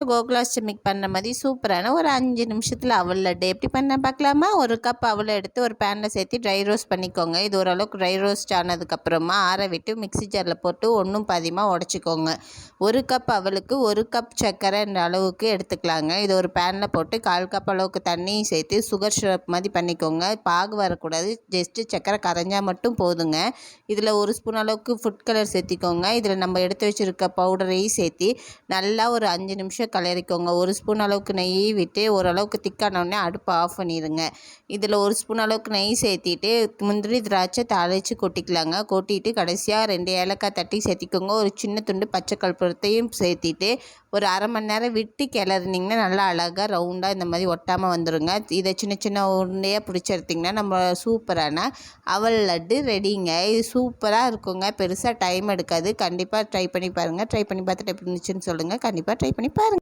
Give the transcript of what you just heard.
கோகுலாஷ்டமிக்கு பண்ண மாதிரி சூப்பரான ஒரு 5 நிமிஷத்தில் அவல் லட்டு எப்படி பண்ண பார்க்கலாமா? ஒரு கப் அவலை எடுத்து ஒரு பேனில் சேர்த்து ட்ரை ரோஸ்ட் பண்ணிக்கோங்க. இது ஓரளவுக்கு ட்ரை ரோஸ்ட் ஆனதுக்கப்புறமா ஆற விட்டு மிக்ஸி ஜாரில் போட்டு ஒன்றும் பாதியமாக உடச்சிக்கோங்க. ஒரு கப் அவலுக்கு 1 கப் சர்க்கரைன்ற அளவுக்கு எடுத்துக்கலாங்க. இது ஒரு பேனில் போட்டு 1/4 கப் அளவுக்கு தண்ணியும் சேர்த்து சுகர் சிரப் மாதிரி பண்ணிக்கோங்க. பாகு வரக்கூடாது, ஜஸ்ட்டு சர்க்கரை கரைஞ்சால் மட்டும் போதுங்க. இதில் 1 ஸ்பூன் அளவுக்கு ஃபுட் கலர் சேர்த்திக்கோங்க. இதில் நம்ம எடுத்து வச்சுருக்க பவுடரையும் சேர்த்து நல்லா ஒரு 5 நிமிஷம் கலரிக்கோங்க. 1 ஸ்பூன் அளவுக்கு நெய் விட்டு ஓரளவுக்கு திக்கானோடனே அடுப்பை ஆஃப் பண்ணிடுங்க. இதில் 1 ஸ்பூன் அளவுக்கு நெய் சேர்த்திட்டு முந்திரி திராட்சை தாளித்து கொட்டிக்கலாங்க. கொட்டிட்டு கடைசியாக 2 ஏலக்காய் தட்டி சேர்த்திக்கோங்க. ஒரு சின்ன துண்டு பச்சை கற்பூரத்தையும் சேர்த்திட்டு ஒரு 1/2 மணி நேரம் விட்டு கிளறினீங்கன்னா நல்லா அழகாக ரவுண்டாக இந்த மாதிரி ஒட்டாமல் வந்துடுங்க. இதை சின்ன சின்ன உருண்டையாக பிடிச்சி எடுத்திங்கன்னா நம்ம சூப்பரான அவல் லட்டு ரெடிங்க. இது சூப்பராக இருக்குங்க, பெருசாக டைம் எடுக்காது. கண்டிப்பாக ட்ரை பண்ணி பாருங்கள். ட்ரை பண்ணி பார்த்துட்டு எப்படி இருந்துச்சுன்னு சொல்லுங்கள். கண்டிப்பாக ட்ரை பண்ணி பாருங்கள்.